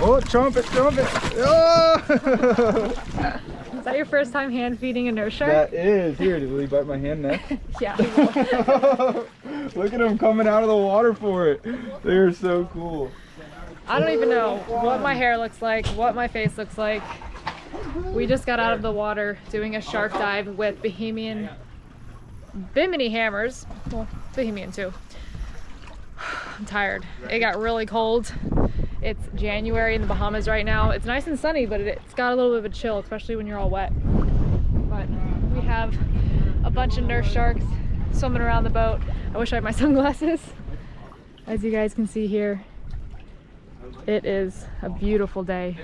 Oh, chomp it, chomp it. Oh! Is that your first time hand feeding a nurse shark? That is. Here, will he bite my hand next? Yeah, he will. Look at him coming out of the water for it. They're so cool. I don't even know what my hair looks like, what my face looks like. We just got out of the water doing a shark dive with Bimini hammers. Well, Bahamian too. I'm tired. It got really cold. It's January in the Bahamas right now. It's nice and sunny, but it's got a little bit of a chill, especially when you're all wet. But we have a bunch of nurse sharks swimming around the boat. I wish I had my sunglasses. As you guys can see here, it is a beautiful day.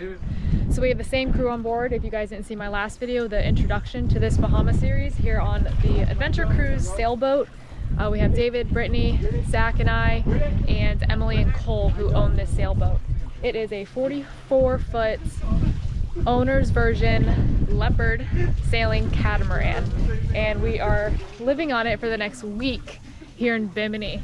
So we have the same crew on board. If you guys didn't see my last video, the introduction to this Bahama series here on the Adventure Cruise sailboat. We have David, Brittany, Zach and I, and Emily and Cole who own this sailboat. It is a 44-foot owner's version leopard sailing catamaran, and we are living on it for the next week here in Bimini.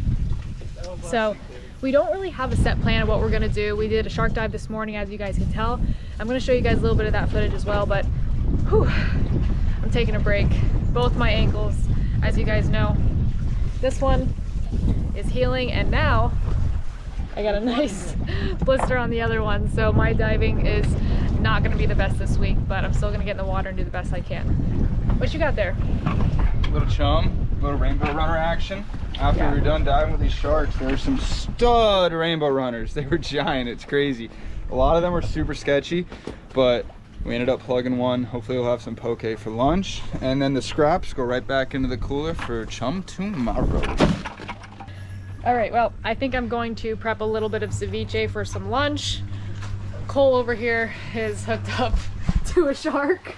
So we don't really have a set plan of what we're going to do. We did a shark dive this morning, as you guys can tell. I'm going to show you guys a little bit of that footage as well, but whew, I'm taking a break. Both my ankles, as you guys know. This one is healing, and now I got a nice blister on the other one. So my diving is not going to be the best this week, but I'm still going to get in the water and do the best I can. What you got there? Little chum, little rainbow runner action. After we were done diving with these sharks, there were some stud rainbow runners. They were giant, it's crazy. A lot of them were super sketchy, but we ended up plugging one. Hopefully we'll have some poke for lunch. And then the scraps go right back into the cooler for chum tomorrow. All right, well, I think I'm going to prep a little bit of ceviche for some lunch. Cole over here is hooked up to a shark.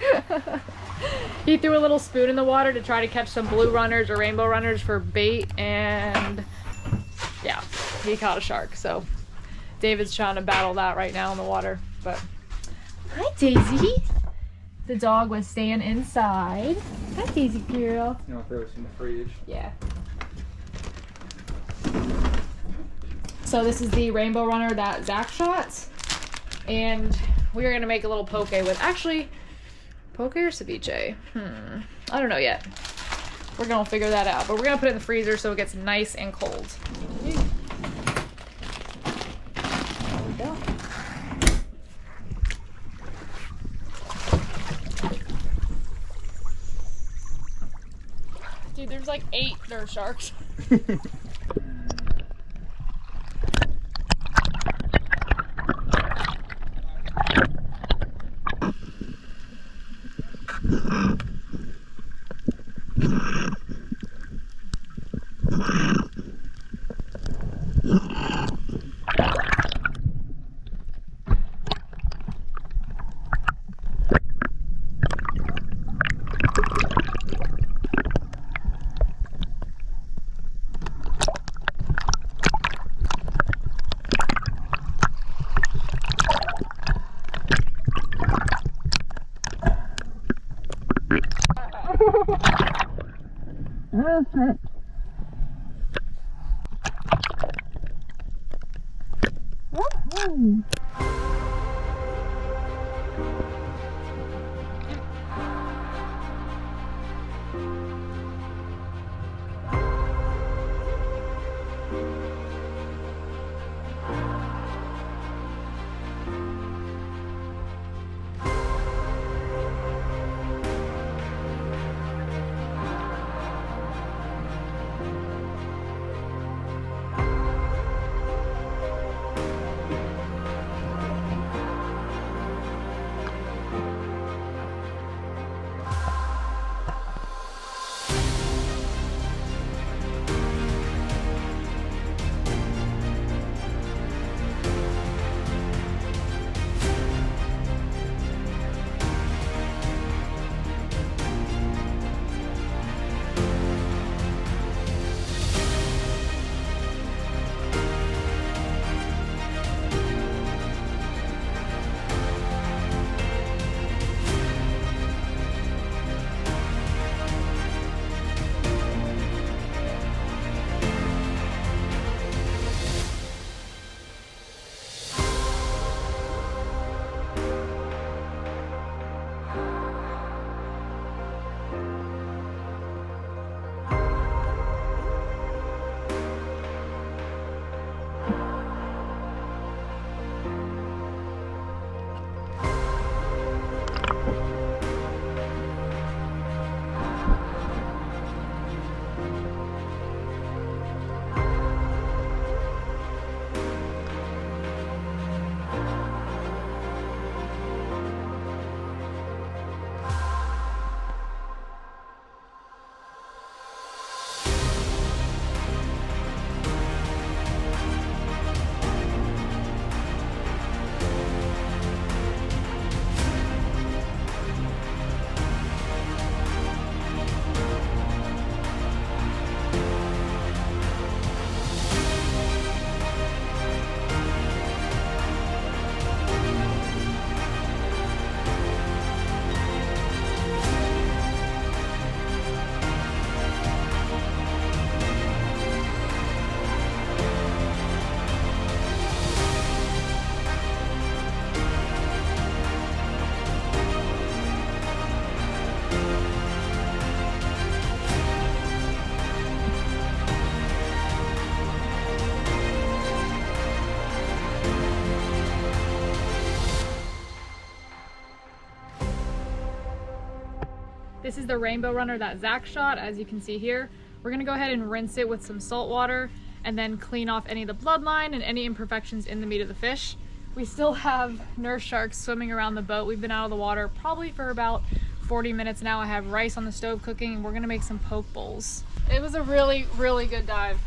He threw a little spoon in the water to try to catch some blue runners or rainbow runners for bait, and yeah, he caught a shark. So David's trying to battle that right now in the water. But hi, Daisy. The dog was staying inside. Hi, Daisy girl. You know, if there was in the fridge. Yeah. So this is the rainbow runner that Zach shot, and we're gonna make a little poke with, actually, poke or ceviche? I don't know yet. We're gonna figure that out, but we're gonna put it in the freezer so it gets nice and cold. There we go. Dude, there's like 8 nurse sharks. This is the rainbow runner that Zach shot, as you can see here. We're gonna go ahead and rinse it with some salt water and then clean off any of the bloodline and any imperfections in the meat of the fish. We still have nurse sharks swimming around the boat. We've been out of the water probably for about 40 minutes now. I have rice on the stove cooking, and we're gonna make some poke bowls. It was a really, really good dive.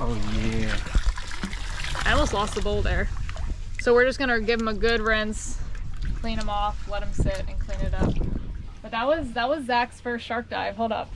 Oh yeah. I almost lost the bowl there. So we're just gonna give them a good rinse, clean them off, let them sit and clean it up. But that was Zach's first shark dive. Hold up.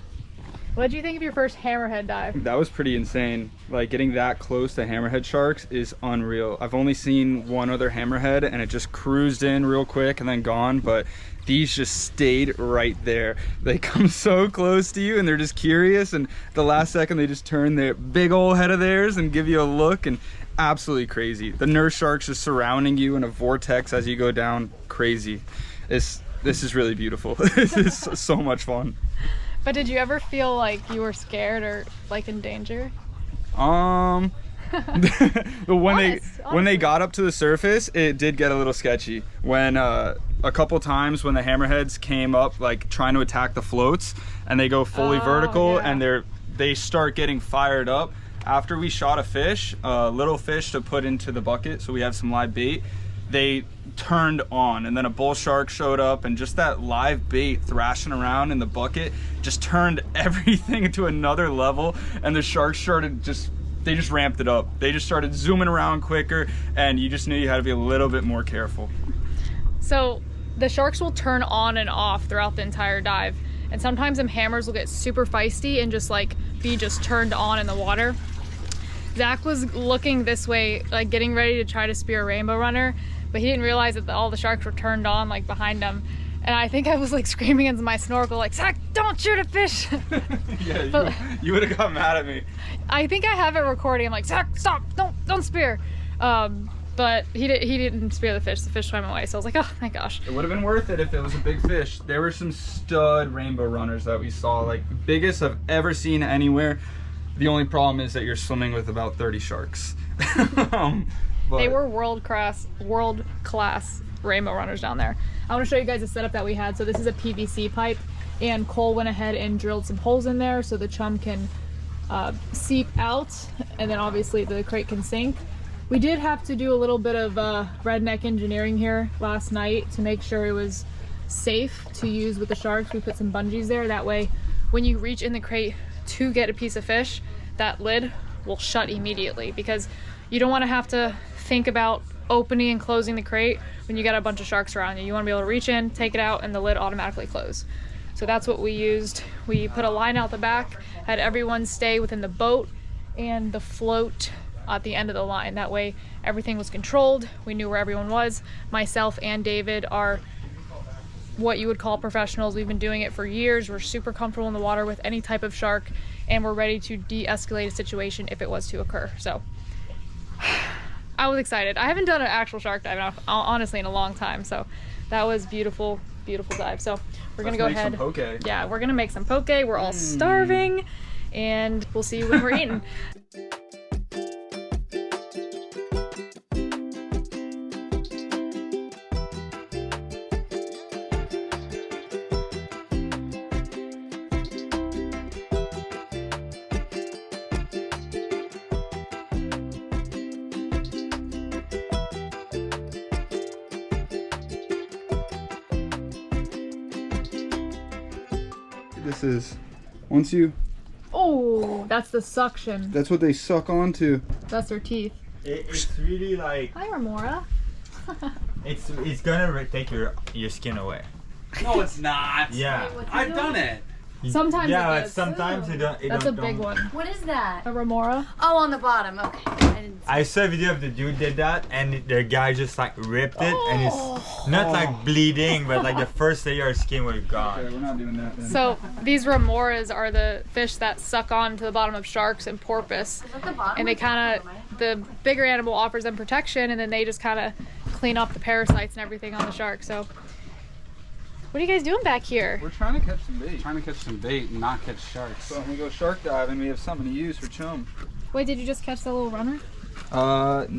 What did you think of your first hammerhead dive? That was pretty insane. Like, getting that close to hammerhead sharks is unreal. I've only seen one other hammerhead and it just cruised in real quick and then gone, but these just stayed right there. They come so close to you and they're just curious, and the last second they just turn their big old head of theirs and give you a look, and absolutely crazy. The nurse sharks just surrounding you in a vortex as you go down. Crazy. This is really beautiful. This is so much fun. But did you ever feel like you were scared or like in danger? When they got up to the surface, it did get a little sketchy. When a couple times when the hammerheads came up, like trying to attack the floats, and they go fully vertical, yeah. and they start getting fired up. After we shot a fish, a little fish to put into the bucket, so we have some live bait, they turned on, and then a bull shark showed up, and just that live bait thrashing around in the bucket just turned everything to another level, and the sharks started they just ramped it up. They just started zooming around quicker, and you just knew you had to be a little bit more careful. So the sharks will turn on and off throughout the entire dive, and sometimes them hammers will get super feisty and just like be just turned on in the water. Zach was looking this way, like getting ready to try to spear a rainbow runner, but he didn't realize that all the sharks were turned on like behind him. And I think I was like screaming into my snorkel like, Zach, don't shoot a fish. Yeah, but you would have got mad at me. I think I have it recording. I'm like, Zach, stop, don't spear. But he didn't spear the fish. The fish swam away. So I was like, oh my gosh. It would have been worth it if it was a big fish. There were some stud rainbow runners that we saw, like biggest I've ever seen anywhere. The only problem is that you're swimming with about 30 sharks. They were world-class rainbow runners down there. I want to show you guys the setup that we had. So this is a PVC pipe, and Cole went ahead and drilled some holes in there so the chum can seep out, and then obviously the crate can sink. We did have to do a little bit of redneck engineering here last night to make sure it was safe to use with the sharks. We put some bungees there, that way when you reach in the crate to get a piece of fish, that lid will shut immediately, because you don't want to have to think about opening and closing the crate when you got a bunch of sharks around you. You want to be able to reach in, take it out, and the lid automatically close. So that's what we used. We put a line out the back, had everyone stay within the boat and the float at the end of the line. That way everything was controlled. We knew where everyone was. Myself and David are what you would call professionals. We've been doing it for years. We're super comfortable in the water with any type of shark, and we're ready to de-escalate a situation if it was to occur. So I was excited. I haven't done an actual shark dive honestly in a long time, so that was beautiful, beautiful dive. So we're gonna go ahead. Some poke. Yeah, we're gonna make some poke. We're all starving, and we'll see you when we're eating. This is, once you... Oh, that's the suction. That's what they suck onto. That's their teeth. It's really like... Hi, Remora. it's gonna take your skin away. No, it's not. Yeah. I've done it. Sometimes yeah, it but does. sometimes it don't. That's a big one. What is that? A remora. Oh, on the bottom. Okay. I didn't see I saw a video of the dude did that, and the guy just like ripped it, and it's not like bleeding, but like the first layer of skin was gone. Okay, we're not doing that then. So these remoras are the fish that suck on to the bottom of sharks and porpoise, Is that the bottom? and they kind of, the bigger animal offers them protection, and then they just kind of clean off the parasites and everything on the shark. So what are you guys doing back here? We're trying to catch some bait. Trying to catch some bait and not catch sharks. So when we go shark diving, we have something to use for chum. Wait, did you just catch the little runner?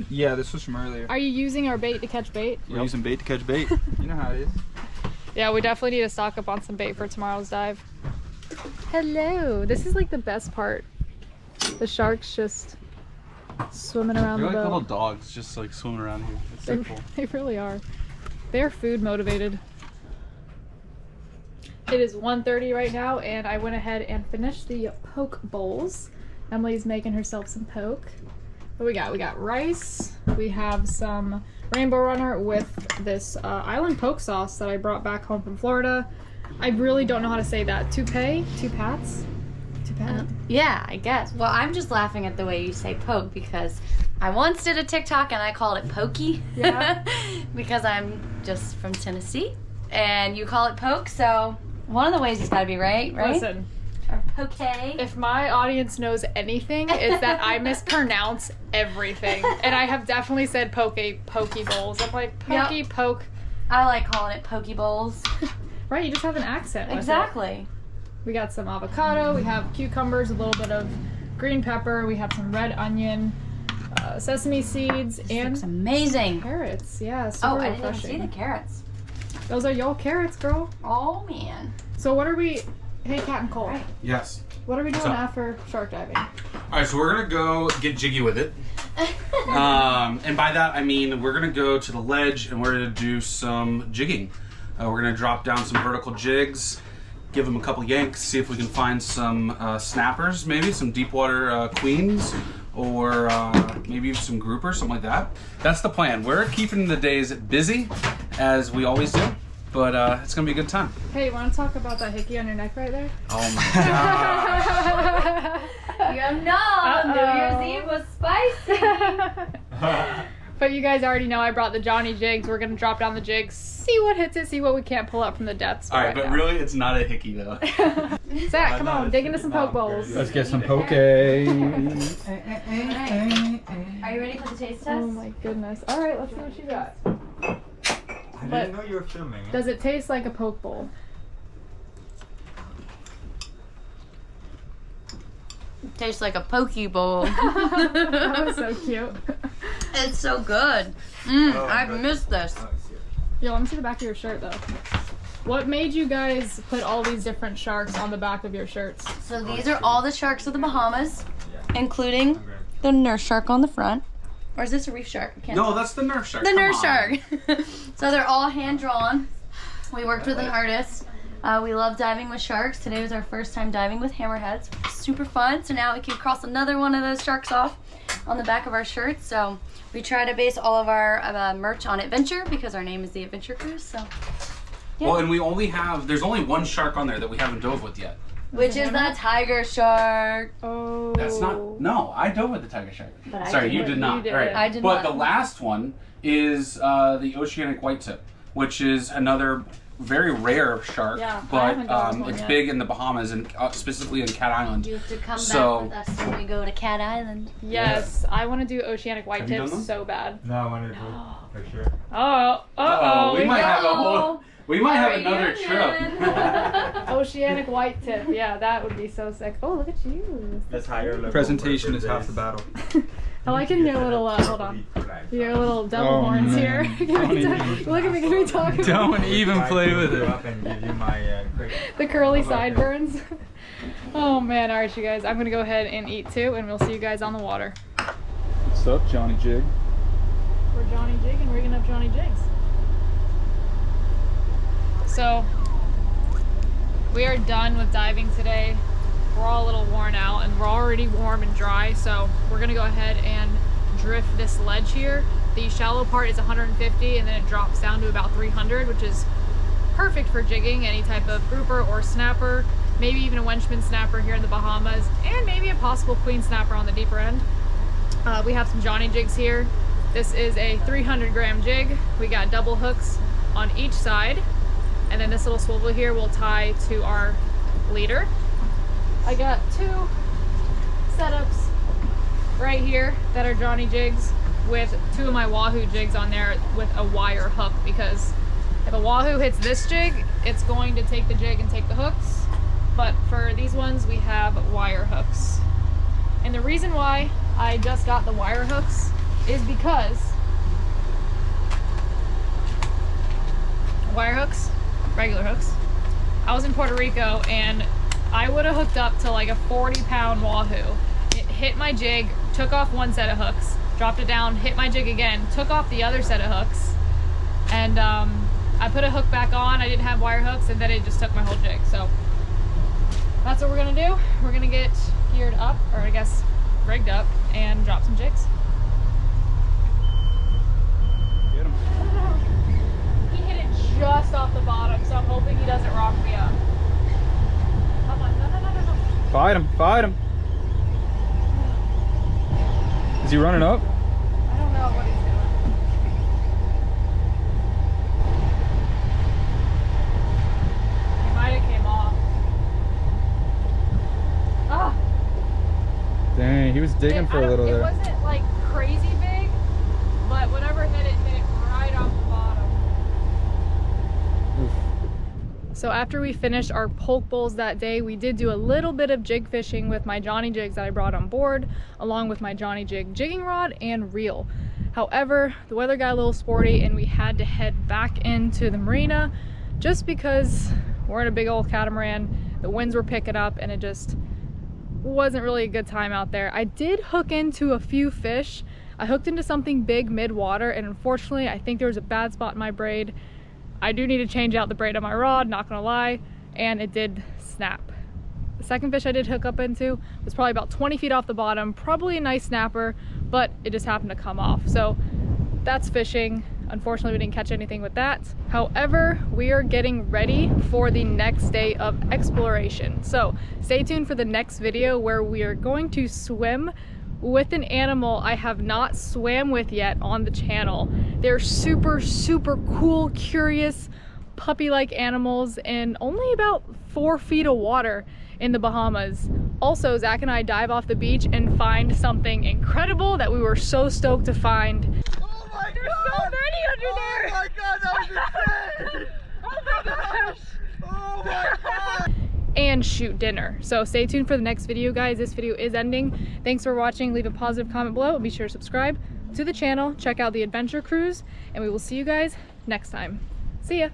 Yeah, this was from earlier. Are you using our bait to catch bait? We're using bait to catch bait. You know how it is. Yeah, we definitely need to stock up on some bait for tomorrow's dive. Hello. This is like the best part. The sharks just swimming around They're the like boat. little dogs just like swimming around here. It's so cool. They really are. They're food motivated. It is 1:30 right now, and I went ahead and finished the poke bowls. Emily's making herself some poke. What we got? We got rice. We have some Rainbow Runner with this island poke sauce that I brought back home from Florida. I really don't know how to say that. Tupats? Yeah, I guess. Well, I'm just laughing at the way you say poke because I once did a TikTok and I called it pokey. Yeah. Because I'm just from Tennessee and you call it poke, so one of the ways it's gotta be right? Listen, Or poke. if my audience knows anything, it's that I mispronounce everything. And I have definitely said poke bowls. I'm like, pokey, Yep. poke. I like calling it poke bowls. Right, you just have an accent with it. Exactly. We got some avocado, we have cucumbers, a little bit of green pepper, we have some red onion, sesame seeds, and Looks amazing. carrots. Yeah, super Oh, I didn't even refreshing. see the carrots. Those are y'all carrots, girl. Oh man. So what are we... Hey, Captain Cole. Right. Yes. What are we doing What's up? after shark diving? All right, so we're gonna go get jiggy with it. And by that I mean we're gonna go to the ledge and we're gonna do some jigging. We're gonna drop down some vertical jigs, give them a couple yanks, see if we can find some snappers, maybe some deep water queens, or maybe some groupers, something like that. That's the plan. We're keeping the days busy, as we always do, but it's gonna be a good time. Hey, you want to talk about that hickey on your neck right there? Oh my god. You know, New Year's Eve was spicy. But you guys already know I brought the Johnny jigs. We're gonna drop down the jigs, see what hits it, see what we can't pull up from the depths. All right, but now. really, it's not a hickey though. Zach, come on, dig into some poke bowls. Let's get some poke. Are you ready for the taste test? Oh my goodness. All right, let's see what you got. I But- didn't know you were filming. Does it taste like a poke bowl? Tastes like a poke bowl. That was so cute. It's so good. I've missed this. Yo, let me see the back of your shirt though. What made you guys put all these different sharks on the back of your shirts? So these are all the sharks of the Bahamas, including the nurse shark on the front. Or is this a reef shark? I can't No, that's the Nerf shark. The Come nurse on. shark. So they're all hand drawn. We worked with an artist. We love diving with sharks. Today was our first time diving with hammerheads. Super fun. So now we can cross another one of those sharks off on the back of our shirts. So we try to base all of our merch on adventure because our name is the Adventure Cruise. So yeah. Well, and there's only one shark on there that we haven't dove with yet. Which is the tiger shark. Oh. That's not, no, I dove with the tiger shark. But I Sorry, didn't. you did not. You did. All right. I did but not. the last one is the oceanic white tip, which is another very rare shark, Yeah, I but haven't done this one it's yet. big in the Bahamas and specifically in Cat Island. You have to come So- back with us when we go to Cat Island. Yes, I want to do oceanic white Have you done tips them? so bad. No, I wanted to for sure. Oh, we might have a go. whole. We might have another Reunion. trip. Oceanic white tip. Yeah, that would be so sick. Oh, look at you. That's higher level. Presentation is half the battle. I like in your little, hold on. Your little devil Oh, horns man. here. Can we look at me, can we talk about Don't even play with it. Up and give you my quick. the curly sideburns? Oh man, alright you guys, I'm gonna go ahead and eat too, and we'll see you guys on the water. What's up, Johnny Jig? We're Johnny Jig and rigging up Johnny Jigs. So, we are done with diving today. We're all a little worn out and we're already warm and dry, so we're gonna go ahead and drift this ledge here. The shallow part is 150 and then it drops down to about 300, which is perfect for jigging any type of grouper or snapper, maybe even a Wenchman snapper here in the Bahamas, and maybe a possible queen snapper on the deeper end. We have some Johnny jigs here. This is a 300-gram jig. We got double hooks on each side, and then this little swivel here will tie to our leader. I got two setups right here that are Johnny jigs with two of my Wahoo jigs on there with a wire hook, because if a Wahoo hits this jig, it's going to take the jig and take the hooks. But for these ones, we have wire hooks. And the reason why I just got the wire hooks is because wire hooks regular hooks. I was in Puerto Rico and I would have hooked up to like a 40-pound wahoo. It hit my jig, took off one set of hooks, dropped it down, hit my jig again, took off the other set of hooks, and I put a hook back on. I didn't have wire hooks, and then it just took my whole jig. So that's what we're gonna do. We're gonna get geared up, or I guess rigged up, and drop some jigs. Get him. He hit it just off the bottom, so I'm hoping he doesn't rock me up. Come on, no. Fight him, fight him. Is he running up? I don't know what he's doing. He might have came off. Ah! Dang, he was digging for a little It there. wasn't like crazy big, but whatever hit it right off the bottom. Oof. So after we finished our poke bowls that day, we did do a little bit of jig fishing with my Johnny jigs that I brought on board, along with my Johnny jig jigging rod and reel. However, the weather got a little sporty and we had to head back into the marina just because we're in a big old catamaran. The winds were picking up and it just wasn't really a good time out there. I did hook into a few fish. I hooked into something big mid-water, and unfortunately I think there was a bad spot in my braid. I do need to change out the braid on my rod, not gonna lie, and it did snap. The second fish I did hook up into was probably about 20 feet off the bottom, probably a nice snapper, but it just happened to come off. So that's fishing. Unfortunately, we didn't catch anything with that. However, we are getting ready for the next day of exploration. So stay tuned for the next video where we are going to swim with an animal I have not swam with yet on the channel. They're super, super cool, curious, puppy-like animals in only about 4 feet of water in the Bahamas. Also, Zach and I dive off the beach and find something incredible that we were so stoked to find. Oh my There's so many under there! Oh my god, that was insane! Oh my gosh! Oh my god! And shoot dinner. So stay tuned for the next video, guys. This video is ending. Thanks for watching. Leave a positive comment below and be sure to subscribe to the channel. Check out the adventure cruise, and we will see you guys next time. See ya!